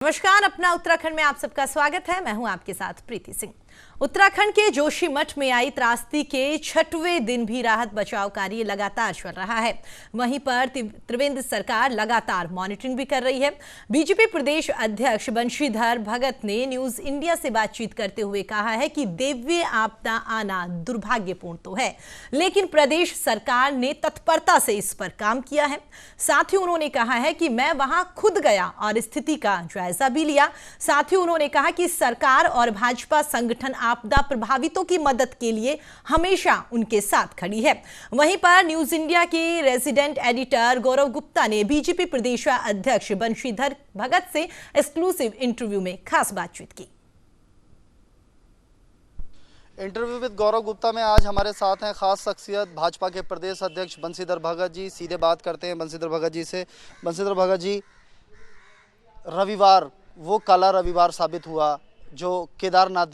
नमस्कार, अपना उत्तराखंड में आप सबका स्वागत है। मैं हूं आपके साथ प्रीति सिंह। उत्तराखंड के जोशीमठ में आई त्रासदी के 6वें दिन भी राहत बचाव कार्य लगातार चल रहा है। वहीं पर त्रिवेंद्र सरकार लगातार मॉनिटरिंग भी कर रही है। बीजेपी प्रदेश अध्यक्ष बंशीधर भगत ने न्यूज इंडिया से बातचीत करते हुए कहा है कि दैवीय आपदा आना दुर्भाग्यपूर्ण तो है, लेकिन प्रदेश सरकार ने तत्परता से इस पर काम किया है। साथ ही उन्होंने कहा है कि मैं वहां खुद गया और स्थिति का जायजा भी लिया। साथ ही उन्होंने कहा कि सरकार और भाजपा संगठन आपदा प्रभावितों की मदद के लिए हमेशा उनके साथ खड़ी है। वहीं पर न्यूज इंडिया के रेजिडेंट एडिटर गौरव गुप्ता ने बीजेपी प्रदेश अध्यक्ष बंशीधर भगत से एक्सक्लूसिव इंटरव्यू में खास बातचीत की। इंटरव्यू विद गौरव गुप्ता में आज हमारे साथ हैं खास शख्सियत भाजपा के प्रदेश अध्यक्ष बंशीधर भगत जी। सीधे बात करते हैं बंशीधर भगत जी से। बंशीधर भगत जी, रविवार वो काला रविवार साबित हुआ जो केदारनाथ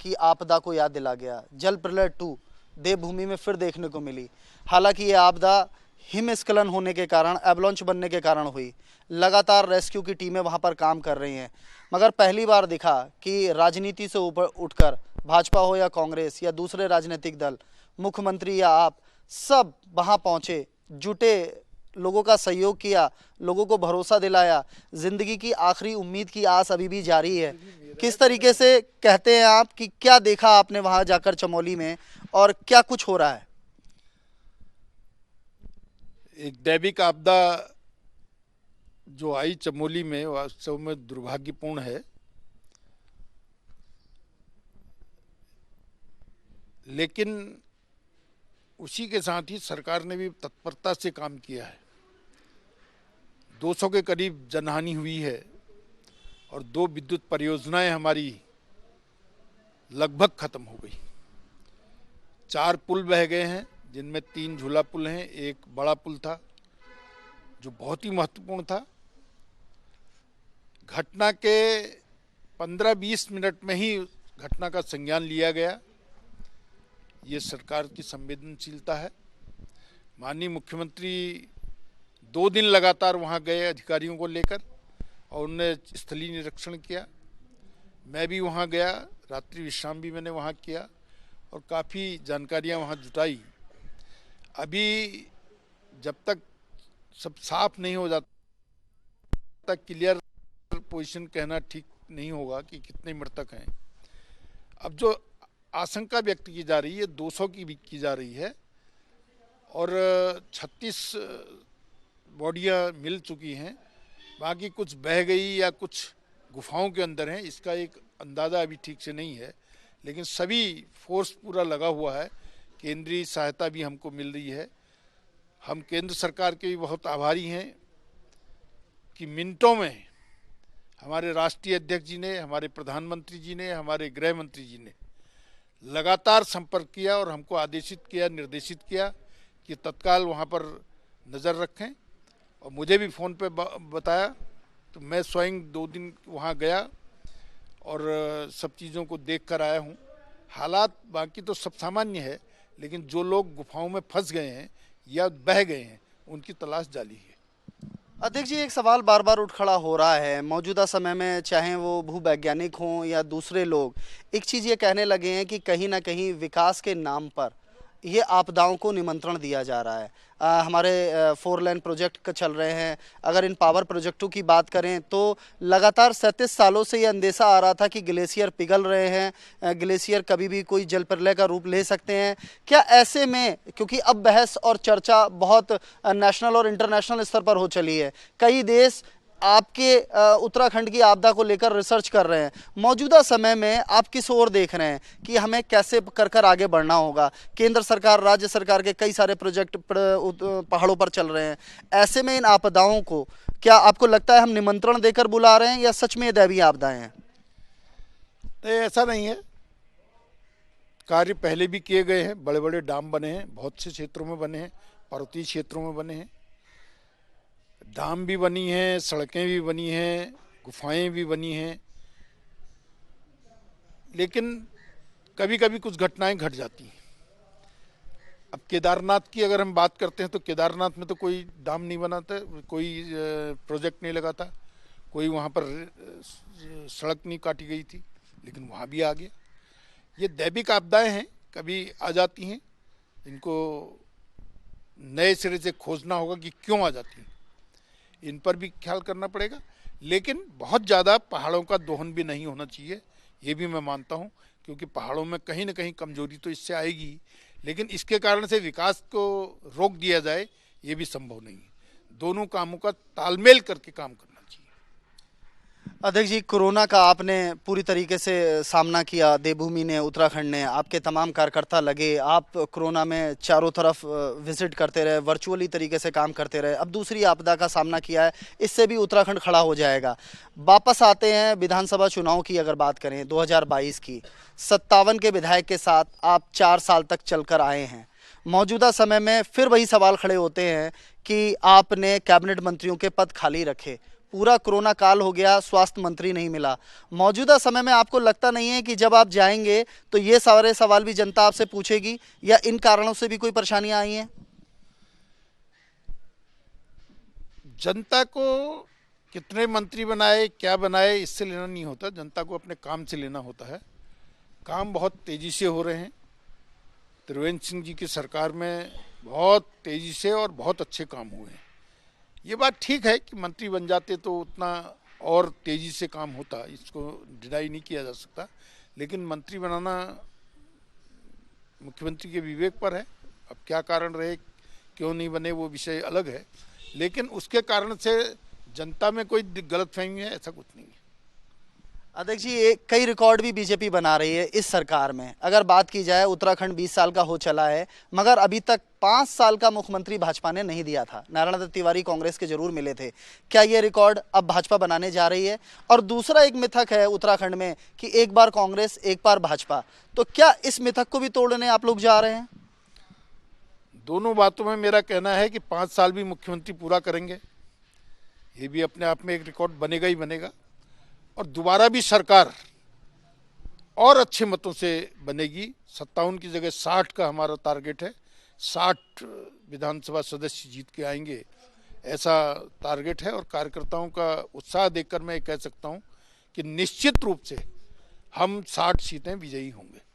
की आपदा को याद दिला गया। जल प्रलय 2 देवभूमि में फिर देखने को मिली। हालांकि ये आपदा हिमस्खलन होने के कारण, एवलांच बनने के कारण हुई। लगातार रेस्क्यू की टीमें वहां पर काम कर रही हैं, मगर पहली बार दिखा कि राजनीति से ऊपर उठकर भाजपा हो या कांग्रेस या दूसरे राजनीतिक दल, मुख्यमंत्री या आप, सब वहां पहुंचे, जुटे, लोगों का सहयोग किया, लोगों को भरोसा दिलाया। जिंदगी की आखिरी उम्मीद की आस अभी भी जारी है। किस तरीके से कहते हैं आप कि क्या देखा आपने वहां जाकर चमोली में और क्या कुछ हो रहा है? एक दैविक आपदा जो आई चमोली में वास्तव में दुर्भाग्यपूर्ण है, लेकिन उसी के साथ ही सरकार ने भी तत्परता से काम किया है। 200 के करीब जनहानि हुई है और 2 विद्युत परियोजनाएं हमारी लगभग खत्म हो गई। 4 पुल बह गए हैं, जिनमें 3 झूला पुल हैं, एक बड़ा पुल था जो बहुत ही महत्वपूर्ण था। घटना के 15-20 मिनट में ही घटना का संज्ञान लिया गया। ये सरकार की संवेदनशीलता है। माननीय मुख्यमंत्री 2 दिन लगातार वहां गए अधिकारियों को लेकर और उन्होंने स्थलीय निरीक्षण किया। मैं भी वहां गया, रात्रि विश्राम भी मैंने वहां किया और काफ़ी जानकारियां वहां जुटाई। अभी जब तक सब साफ नहीं हो जाता, क्लियर पोजीशन कहना ठीक नहीं होगा कि कितने मृतक हैं। अब जो आशंका व्यक्त की जा रही है 200 की भी की जा रही है और 36 बॉडियां मिल चुकी हैं। बाकी कुछ बह गई या कुछ गुफाओं के अंदर हैं, इसका एक अंदाज़ा अभी ठीक से नहीं है, लेकिन सभी फोर्स पूरा लगा हुआ है। केंद्रीय सहायता भी हमको मिल रही है। हम केंद्र सरकार के भी बहुत आभारी हैं कि मिनटों में हमारे राष्ट्रीय अध्यक्ष जी ने, हमारे प्रधानमंत्री जी ने, हमारे गृह मंत्री जी ने लगातार संपर्क किया और हमको आदेशित किया, निर्देशित किया कि तत्काल वहाँ पर नज़र रखें। और मुझे भी फ़ोन पे बताया, तो मैं स्वयं 2 दिन वहाँ गया और सब चीज़ों को देख कर आया हूँ। हालात बाकी तो सब सामान्य है, लेकिन जो लोग गुफाओं में फंस गए हैं या बह गए हैं, उनकी तलाश जारी है। अध्यक्ष जी, एक सवाल बार बार उठ खड़ा हो रहा है मौजूदा समय में, चाहे वो भूवैज्ञानिक हों या दूसरे लोग, एक चीज़ ये कहने लगे हैं कि कहीं ना कहीं विकास के नाम पर ये आपदाओं को निमंत्रण दिया जा रहा है। हमारे 4 लेन प्रोजेक्ट चल रहे हैं। अगर इन पावर प्रोजेक्टों की बात करें तो लगातार 37 सालों से ये अंदेशा आ रहा था कि ग्लेशियर पिघल रहे हैं, ग्लेशियर कभी भी कोई जल प्रलय का रूप ले सकते हैं। क्या ऐसे में, क्योंकि अब बहस और चर्चा बहुत नेशनल और इंटरनेशनल स्तर पर हो चली है, कई देश आपके उत्तराखंड की आपदा को लेकर रिसर्च कर रहे हैं, मौजूदा समय में आप किस ओर देख रहे हैं कि हमें कैसे कर आगे बढ़ना होगा? केंद्र सरकार, राज्य सरकार के कई सारे प्रोजेक्ट पहाड़ों पर चल रहे हैं। ऐसे में इन आपदाओं को क्या आपको लगता है हम निमंत्रण देकर बुला रहे हैं या सच में दैवीय आपदाएं हैं? ऐसा नहीं है। कार्य पहले भी किए गए हैं। बड़े बड़े डैम बने हैं, बहुत से क्षेत्रों में बने हैं, पर्वतीय क्षेत्रों में बने हैं। डैम भी बनी हैं, सड़कें भी बनी हैं, गुफाएं भी बनी हैं, लेकिन कभी कभी कुछ घटनाएं घट जाती हैं। अब केदारनाथ की अगर हम बात करते हैं तो केदारनाथ में तो कोई डैम नहीं बना था, कोई प्रोजेक्ट नहीं लगा था, कोई वहाँ पर सड़क नहीं काटी गई थी, लेकिन वहाँ भी आ गया। ये दैविक आपदाएं हैं, कभी आ जाती हैं, इनको नए सिरे से खोजना होगा कि क्यों आ जाती हैं, इन पर भी ख्याल करना पड़ेगा। लेकिन बहुत ज़्यादा पहाड़ों का दोहन भी नहीं होना चाहिए, ये भी मैं मानता हूँ, क्योंकि पहाड़ों में कहीं ना कहीं कमजोरी तो इससे आएगी, लेकिन इसके कारण से विकास को रोक दिया जाए ये भी संभव नहीं है। दोनों कामों का तालमेल करके काम करना चाहिए। अध्यक्ष जी, कोरोना का आपने पूरी तरीके से सामना किया, देवभूमि ने, उत्तराखंड ने, आपके तमाम कार्यकर्ता लगे, आप कोरोना में चारों तरफ विजिट करते रहे, वर्चुअली तरीके से काम करते रहे। अब दूसरी आपदा का सामना किया है, इससे भी उत्तराखंड खड़ा हो जाएगा। वापस आते हैं विधानसभा चुनाव की अगर बात करें 2022 की, 57 के विधायक के साथ आप 4 साल तक चलकर आए हैं। मौजूदा समय में फिर वही सवाल खड़े होते हैं कि आपने कैबिनेट मंत्रियों के पद खाली रखे, पूरा कोरोना काल हो गया, स्वास्थ्य मंत्री नहीं मिला। मौजूदा समय में आपको लगता नहीं है कि जब आप जाएंगे तो ये सारे सवाल भी जनता आपसे पूछेगी, या इन कारणों से भी कोई परेशानियां आई हैं? जनता को कितने मंत्री बनाए, क्या बनाए, इससे लेना नहीं होता, जनता को अपने काम से लेना होता है। काम बहुत तेजी से हो रहे हैं। त्रिवेंद्र सिंह जी की सरकार में बहुत तेजी से और बहुत अच्छे काम हुए हैं। ये बात ठीक है कि मंत्री बन जाते तो उतना और तेजी से काम होता, इसको डिनाई नहीं किया जा सकता, लेकिन मंत्री बनाना मुख्यमंत्री के विवेक पर है। अब क्या कारण रहे, क्यों नहीं बने, वो विषय अलग है, लेकिन उसके कारण से जनता में कोई गलतफहमी है ऐसा कुछ नहीं है। अध्यक्ष जी, कई रिकॉर्ड भी बीजेपी बना रही है इस सरकार में। अगर बात की जाए, उत्तराखंड 20 साल का हो चला है, मगर अभी तक 5 साल का मुख्यमंत्री भाजपा ने नहीं दिया था। नारायण दत्त तिवारी कांग्रेस के जरूर मिले थे। क्या ये रिकॉर्ड अब भाजपा बनाने जा रही है? और दूसरा एक मिथक है उत्तराखंड में कि एक बार कांग्रेस एक बार भाजपा, तो क्या इस मिथक को भी तोड़ने आप लोग जा रहे हैं? दोनों बातों में मेरा कहना है कि 5 साल भी मुख्यमंत्री पूरा करेंगे, ये भी अपने आप में एक रिकॉर्ड बनेगा ही बनेगा, और दोबारा भी सरकार और अच्छे मतों से बनेगी। 57 की जगह 60 का हमारा टारगेट है, 60 विधानसभा सदस्य जीत के आएंगे, ऐसा टारगेट है। और कार्यकर्ताओं का उत्साह देखकर मैं कह सकता हूं कि निश्चित रूप से हम 60 सीटें विजयी होंगे।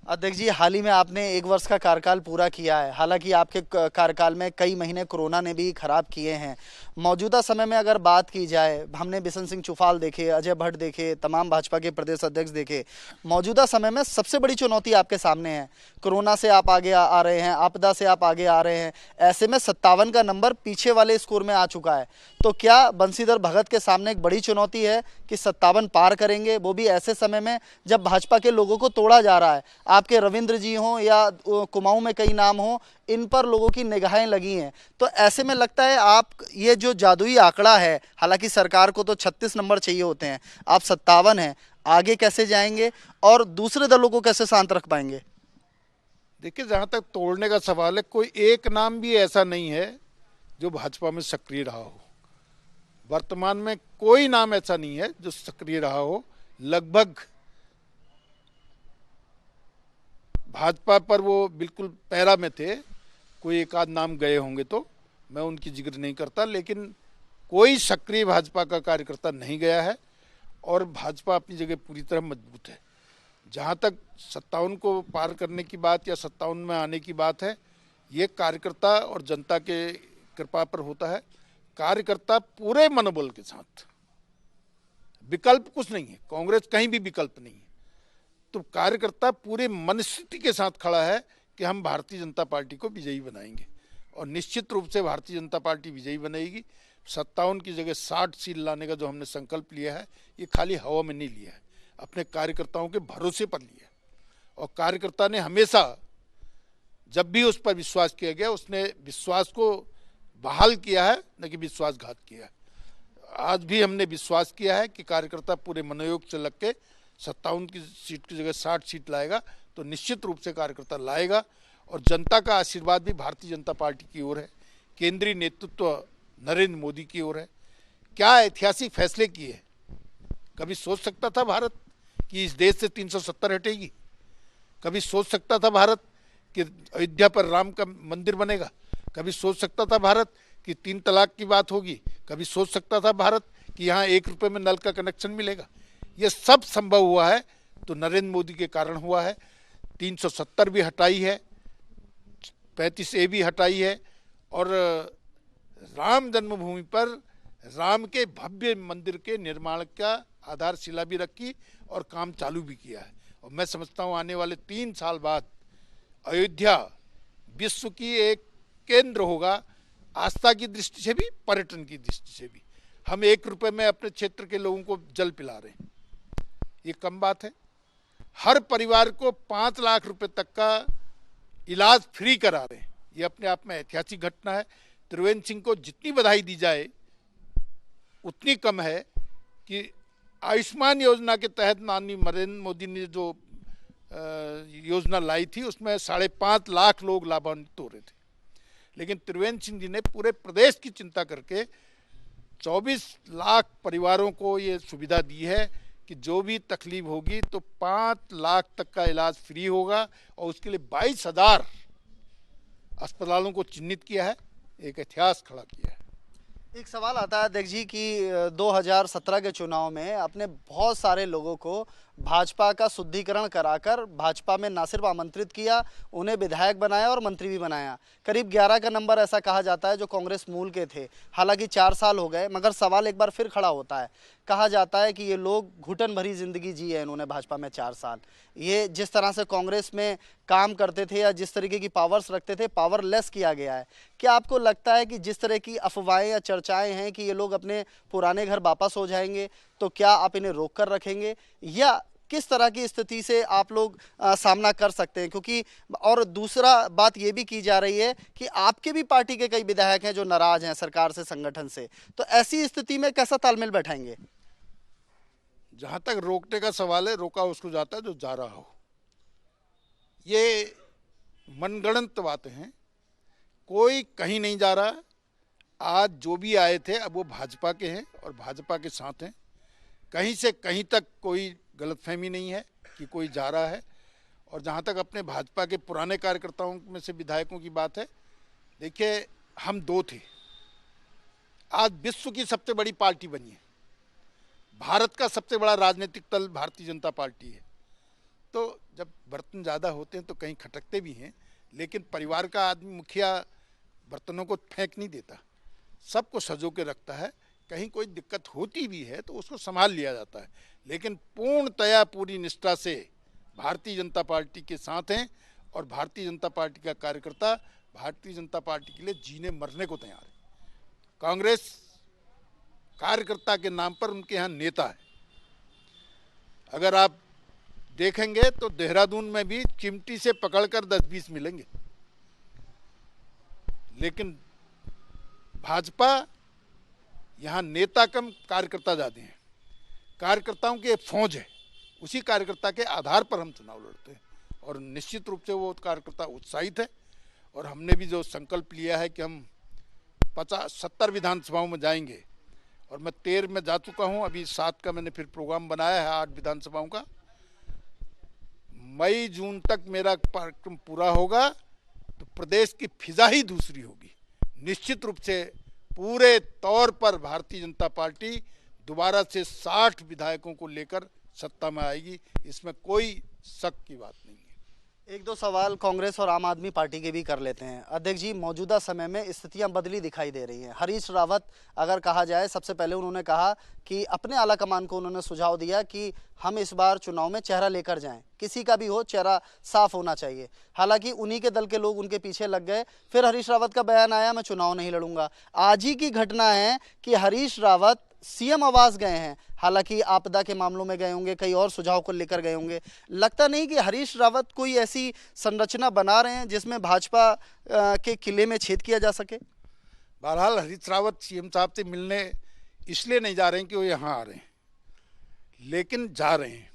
अध्यक्ष जी, हाल ही में आपने 1 वर्ष का कार्यकाल पूरा किया है। हालांकि आपके कार्यकाल में कई महीने कोरोना ने भी खराब किए हैं। मौजूदा समय में अगर बात की जाए, हमने बिशन सिंह चुफाल देखे, अजय भट्ट देखे, तमाम भाजपा के प्रदेश अध्यक्ष देखे। मौजूदा समय में सबसे बड़ी चुनौती आपके सामने है। कोरोना से आप आगे आ रहे हैं, आपदा से आप आगे आ रहे हैं, ऐसे में 57 का नंबर पीछे वाले स्कोर में आ चुका है। तो क्या बंशीधर भगत के सामने एक बड़ी चुनौती है कि 57 पार करेंगे, वो भी ऐसे समय में जब भाजपा के लोगों को तोड़ा जा रहा है? आपके रविंद्र जी हों या कुमाऊं में कई नाम हों, इन पर लोगों की निगाहें लगी हैं। तो ऐसे में लगता है आप, ये जो जादुई आंकड़ा है, हालांकि सरकार को तो 36 नंबर चाहिए होते हैं, आप 57 हैं, आगे कैसे जाएंगे और दूसरे दलों को कैसे शांत रख पाएंगे? देखिए, जहाँ तक तोड़ने का सवाल है, कोई एक नाम भी ऐसा नहीं है जो भाजपा में सक्रिय रहा हो। वर्तमान में कोई नाम ऐसा नहीं है जो सक्रिय रहा हो। लगभग भाजपा पर वो बिल्कुल पैरा में थे, कोई एक आध नाम गए होंगे तो मैं उनकी जिक्र नहीं करता, लेकिन कोई सक्रिय भाजपा का कार्यकर्ता नहीं गया है और भाजपा अपनी जगह पूरी तरह मजबूत है। जहाँ तक 57 को पार करने की बात या 57 में आने की बात है, ये कार्यकर्ता और जनता के कृपा पर होता है। कार्यकर्ता पूरे मनोबल के साथ, विकल्प कुछ नहीं है, कांग्रेस कहीं भी विकल्प नहीं है, तो कार्यकर्ता पूरे मनस्थिति के साथ खड़ा है कि हम भारतीय जनता पार्टी को विजयी बनाएंगे, और निश्चित रूप से भारतीय जनता पार्टी विजयी बनेगी। 57 की जगह 60 सीट लाने का जो हमने संकल्प लिया है, ये खाली हवा में नहीं लिया है, अपने कार्यकर्ताओं के भरोसे पर लिया है। और कार्यकर्ता ने हमेशा, जब भी उस पर विश्वास किया गया, उसने विश्वास को बहाल किया है, न कि विश्वासघात किया है। आज भी हमने विश्वास किया है कि कार्यकर्ता पूरे मनोयोग से लग के 57 की सीट की जगह 60 सीट लाएगा, तो निश्चित रूप से कार्यकर्ता लाएगा। और जनता का आशीर्वाद भी भारतीय जनता पार्टी की ओर है, केंद्रीय नेतृत्व नरेंद्र मोदी की ओर है। क्या ऐतिहासिक फैसले किए। कभी सोच सकता था भारत कि इस देश से 370 हटेगी? कभी सोच सकता था भारत कि अयोध्या पर राम का मंदिर बनेगा? कभी सोच सकता था भारत कि 3 तलाक की बात होगी? कभी सोच सकता था भारत कि यहाँ 1 रुपये में नल का कनेक्शन मिलेगा। ये सब संभव हुआ है तो नरेंद्र मोदी के कारण हुआ है। 370 भी हटाई है, 35A भी हटाई है, और राम जन्मभूमि पर राम के भव्य मंदिर के निर्माण का आधारशिला भी रखी और काम चालू भी किया है। और मैं समझता हूँ आने वाले 3 साल बाद अयोध्या विश्व की एक केंद्र होगा, आस्था की दृष्टि से भी, पर्यटन की दृष्टि से भी। हम 1 रुपये में अपने क्षेत्र के लोगों को जल पिला रहे हैं, ये कम बात है। हर परिवार को 5 लाख रुपए तक का इलाज फ्री करा रहे हैं, ये अपने आप में ऐतिहासिक घटना है। त्रिवेंद्र सिंह को जितनी बधाई दी जाए उतनी कम है कि आयुष्मान योजना के तहत माननीय नरेंद्र मोदी ने जो योजना लाई थी उसमें 5.5 लाख लोग लाभान्वित हो रहे थे, लेकिन त्रिवेंद्र सिंह जी ने पूरे प्रदेश की चिंता करके 24 लाख परिवारों को ये सुविधा दी है कि जो भी तकलीफ होगी तो 5 लाख तक का इलाज फ्री होगा, और उसके लिए 22,000 अस्पतालों को चिन्हित किया है, एक इतिहास खड़ा किया है। एक सवाल आता है अध्यक्ष जी कि 2017 के चुनाव में आपने बहुत सारे लोगों को भाजपा का शुद्धिकरण कराकर भाजपा में ना सिर्फ आमंत्रित किया, उन्हें विधायक बनाया और मंत्री भी बनाया। करीब 11 का नंबर ऐसा कहा जाता है जो कांग्रेस मूल के थे। हालांकि 4 साल हो गए, मगर सवाल एक बार फिर खड़ा होता है। कहा जाता है कि ये लोग घुटन भरी जिंदगी जी है इन्होंने भाजपा में 4 साल। ये जिस तरह से कांग्रेस में काम करते थे या जिस तरीके की पावर्स रखते थे, पावरलेस किया गया है। क्या आपको लगता है कि जिस तरह की अफवाहें या चर्चाएं हैं कि ये लोग अपने पुराने घर वापस हो जाएंगे, तो क्या आप इन्हें रोक कर रखेंगे, या किस तरह की स्थिति से आप लोग सामना कर सकते हैं? क्योंकि और दूसरा बात ये भी की जा रही है कि आपके भी पार्टी के कई विधायक हैं जो नाराज हैं सरकार से, संगठन से, तो ऐसी स्थिति में कैसा तालमेल बैठाएंगे? जहां तक रोकने का सवाल है, रोका उसको जाता है जो जा रहा हो। ये मनगढ़ंत बातें हैं, कोई कहीं नहीं जा रहा। आज जो भी आए थे अब वो भाजपा के हैं और भाजपा के साथ हैं। कहीं से कहीं तक कोई गलतफहमी नहीं है कि कोई जा रहा है। और जहाँ तक अपने भाजपा के पुराने कार्यकर्ताओं में से विधायकों की बात है, देखिए हम 2 थे, आज विश्व की सबसे बड़ी पार्टी बनी है, भारत का सबसे बड़ा राजनीतिक दल भारतीय जनता पार्टी है। तो जब बर्तन ज़्यादा होते हैं तो कहीं खटकते भी हैं, लेकिन परिवार का आदमी मुखिया बर्तनों को फेंक नहीं देता, सबको सजो के रखता है। कहीं कोई दिक्कत होती भी है तो उसको संभाल लिया जाता है, लेकिन पूर्णतया पूरी निष्ठा से भारतीय जनता पार्टी के साथ हैं। और भारतीय जनता पार्टी का कार्यकर्ता भारतीय जनता पार्टी के लिए जीने मरने को तैयार है। कांग्रेस कार्यकर्ता के नाम पर उनके यहाँ नेता है। अगर आप देखेंगे तो देहरादून में भी चिमटी से पकड़कर 10-20 मिलेंगे, लेकिन भाजपा यहाँ नेता कम कार्यकर्ता ज़्यादा हैं। कार्यकर्ताओं की एक फौज है, उसी कार्यकर्ता के आधार पर हम चुनाव लड़ते हैं, और निश्चित रूप से वो कार्यकर्ता उत्साहित है। और हमने भी जो संकल्प लिया है कि हम 70 विधानसभाओं में जाएंगे, और मैं 13 में जा चुका हूँ, अभी 7 का मैंने फिर प्रोग्राम बनाया है 8 विधानसभाओं का। मई जून तक मेरा कार्यक्रम पूरा होगा तो प्रदेश की फिजा ही दूसरी होगी। निश्चित रूप से पूरे तौर पर भारतीय जनता पार्टी दोबारा से 60 विधायकों को लेकर सत्ता में आएगी, इसमें कोई शक की बात नहीं है। 1-2 सवाल कांग्रेस और आम आदमी पार्टी के भी कर लेते हैं। अध्यक्ष जी, मौजूदा समय में स्थितियां बदली दिखाई दे रही हैं। हरीश रावत अगर कहा जाए, सबसे पहले उन्होंने कहा कि अपने आला कमान को उन्होंने सुझाव दिया कि हम इस बार चुनाव में चेहरा लेकर जाएं, किसी का भी हो चेहरा साफ होना चाहिए। हालांकि उन्हीं के दल के लोग उनके पीछे लग गए। फिर हरीश रावत का बयान आया, मैं चुनाव नहीं लड़ूंगा। आज ही की घटना है कि हरीश रावत सीएम आवास गए हैं, हालांकि आपदा के मामलों में गए होंगे, कई और सुझाव को लेकर गए होंगे। लगता नहीं कि हरीश रावत कोई ऐसी संरचना बना रहे हैं जिसमें भाजपा के किले में छेद किया जा सके? बहरहाल हरीश रावत सीएम साहब से मिलने इसलिए नहीं जा रहे हैं कि वो यहाँ आ रहे हैं, लेकिन जा रहे हैं।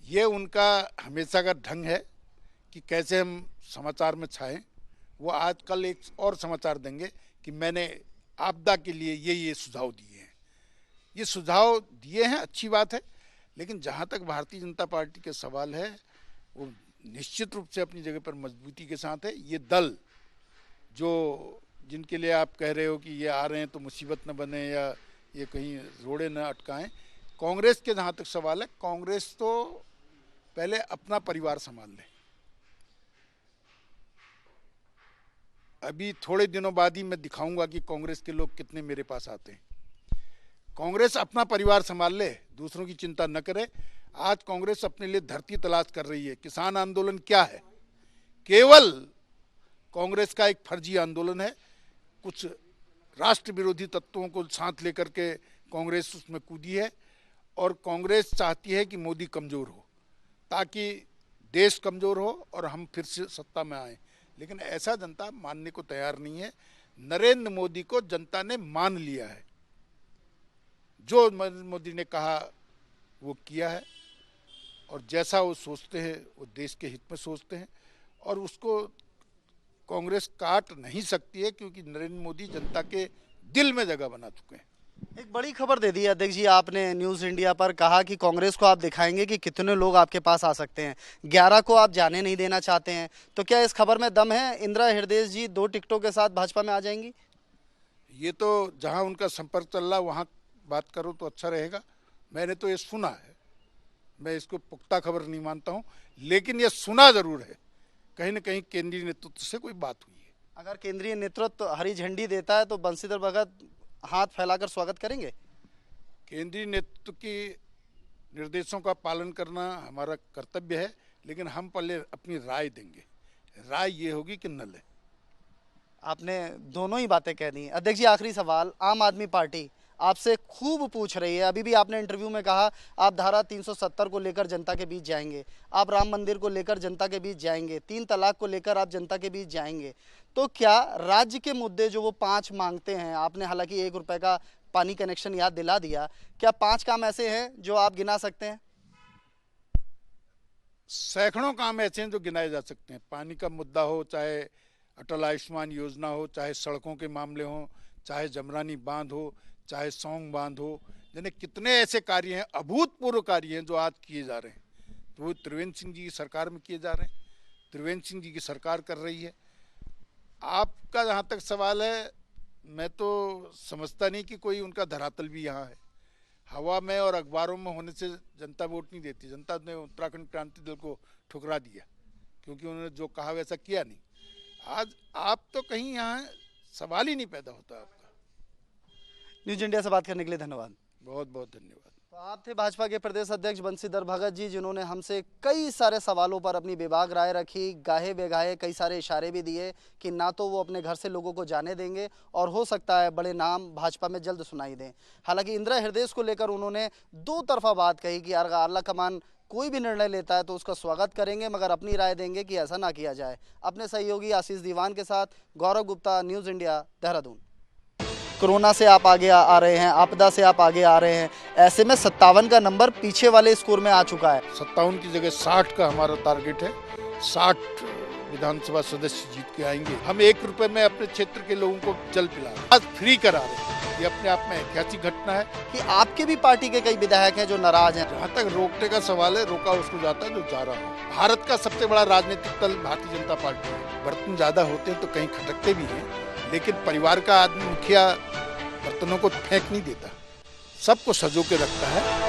ये उनका हमेशा का ढंग है कि कैसे हम समाचार में छाएं। वो आजकल एक और समाचार देंगे कि मैंने आपदा के लिए ये सुझाव दिए हैं। ये सुझाव दिए हैं, अच्छी बात है, लेकिन जहाँ तक भारतीय जनता पार्टी के सवाल है, वो निश्चित रूप से अपनी जगह पर मजबूती के साथ है। ये दल जो जिनके लिए आप कह रहे हो कि ये आ रहे हैं तो मुसीबत न बने या ये कहीं रोड़े न अटकाएं। कांग्रेस के जहाँ तक सवाल है, कांग्रेस तो पहले अपना परिवार संभाल ले। अभी थोड़े दिनों बाद ही मैं दिखाऊंगा कि कांग्रेस के लोग कितने मेरे पास आते हैं। कांग्रेस अपना परिवार संभाल ले, दूसरों की चिंता न करे। आज कांग्रेस अपने लिए धरती तलाश कर रही है। किसान आंदोलन क्या है? केवल कांग्रेस का एक फर्जी आंदोलन है। कुछ राष्ट्र विरोधी तत्वों को साथ लेकर के कांग्रेस उसमें कूदी है और कांग्रेस चाहती है कि मोदी कमजोर हो ताकि देश कमजोर हो और हम फिर से सत्ता में आए। लेकिन ऐसा जनता मानने को तैयार नहीं है। नरेंद्र मोदी को जनता ने मान लिया है। जो मोदी ने कहा वो किया है और जैसा वो सोचते हैं वो देश के हित में सोचते हैं और उसको कांग्रेस काट नहीं सकती है क्योंकि नरेंद्र मोदी जनता के दिल में जगह बना चुके हैं। एक बड़ी खबर दे दी अध्यक्ष जी आपने न्यूज़ इंडिया पर, कहा कि कांग्रेस को आप दिखाएंगे कि कितने लोग आपके पास आ सकते हैं। 11 को आप जाने नहीं देना चाहते हैं, तो क्या इस खबर में दम है? इंदिरा हृदय जी 2 टिकटों के साथ भाजपा में आ जाएंगी? ये तो जहां उनका संपर्क चल रहा वहां बात करो तो अच्छा रहेगा। मैंने तो ये सुना है, मैं इसको पुख्ता खबर नहीं मानता हूं, लेकिन ये सुना जरूर है। कहीं न कहीं केंद्रीय नेतृत्व से कोई बात हुई है। अगर केंद्रीय नेतृत्व हरी झंडी देता है तो बंशीधर भगत हाथ फैलाकर स्वागत करेंगे? केंद्रीय नेतृत्व के निर्देशों का पालन करना हमारा कर्तव्य है, लेकिन हम पहले अपनी राय देंगे। राय ये होगी कि न ले। आपने दोनों ही बातें कह दी। अध्यक्ष जी आखिरी सवाल, आम आदमी पार्टी आपसे खूब पूछ रही है। अभी भी आपने इंटरव्यू में कहा आप धारा 370 को लेकर जनता के बीच जाएंगे, आप राम मंदिर को लेकर जनता के बीच जाएंगे, 3 तलाक को लेकर आप जनता के बीच जाएंगे। तो क्या राज्य के मुद्दे जो वो 5 मांगते हैं, आपने हालांकि 1 रुपए का पानी कनेक्शन याद दिला दिया, क्या 5 काम ऐसे हैं जो आप गिना सकते हैं? सैकड़ों काम ऐसे हैं जो गिनाए जा सकते हैं। पानी का मुद्दा हो, चाहे अटल आयुष्मान योजना हो, चाहे सड़कों के मामले हो, चाहे जमरानी बांध हो, चाहे सौंग बांध हो, यानी कितने ऐसे कार्य हैं, अभूतपूर्व कार्य हैं जो आज किए जा रहे हैं। तो वो त्रिवेंद्र सिंह जी की सरकार में किए जा रहे हैं, त्रिवेंद्र सिंह जी की सरकार कर रही है। आपका जहाँ तक सवाल है, मैं तो समझता नहीं कि कोई उनका धरातल भी यहाँ है। हवा में और अखबारों में होने से जनता वोट नहीं देती। जनता ने उत्तराखंड क्रांति दल को ठुकरा दिया क्योंकि उन्होंने जो कहा वैसा किया नहीं। आज आप तो कहीं यहाँ सवाल ही नहीं पैदा होता आपका। न्यूज़ इंडिया से बात करने के लिए धन्यवाद। बहुत बहुत धन्यवाद। तो आप थे भाजपा के प्रदेश अध्यक्ष बंशीधर भगत जी, जिन्होंने हमसे कई सारे सवालों पर अपनी बेबाक राय रखी, गाहे बेगाहे कई सारे इशारे भी दिए कि ना तो वो अपने घर से लोगों को जाने देंगे और हो सकता है बड़े नाम भाजपा में जल्द सुनाई दें। हालांकि इंदिरा हृदय को लेकर उन्होंने 2 तरफा बात कही कि अगर आला कमान कोई भी निर्णय लेता है तो उसका स्वागत करेंगे, मगर अपनी राय देंगे कि ऐसा ना किया जाए। अपने सहयोगी आशीष दीवान के साथ Gaurav Gupta, news India, Dehradun. Corona से आप आगे आ रहे हैं, आपदा से आप आगे आ रहे हैं, ऐसे में 57 का नंबर पीछे वाले स्कोर में आ चुका है। 57 की जगह 60 का हमारा टारगेट है। 60 विधानसभा सदस्य जीत के आएंगे। हम 1 रुपए में अपने क्षेत्र के लोगों को जल पिला रहे हैं, आज फ्री करा रहे हैं। ये अपने आप में ऐतिहासिक घटना है कि आपके भी पार्टी के कई विधायक हैं जो नाराज हैं। जहाँ तक रोकने का सवाल है, रोका उसको जाता है जो जा रहा हो। भारत का सबसे बड़ा राजनीतिक दल भारतीय जनता पार्टी है। बर्तन ज्यादा होते हैं तो कहीं खटकते भी हैं, लेकिन परिवार का आदमी मुखिया बर्तनों को फेंक नहीं देता, सबको सजो के रखता है।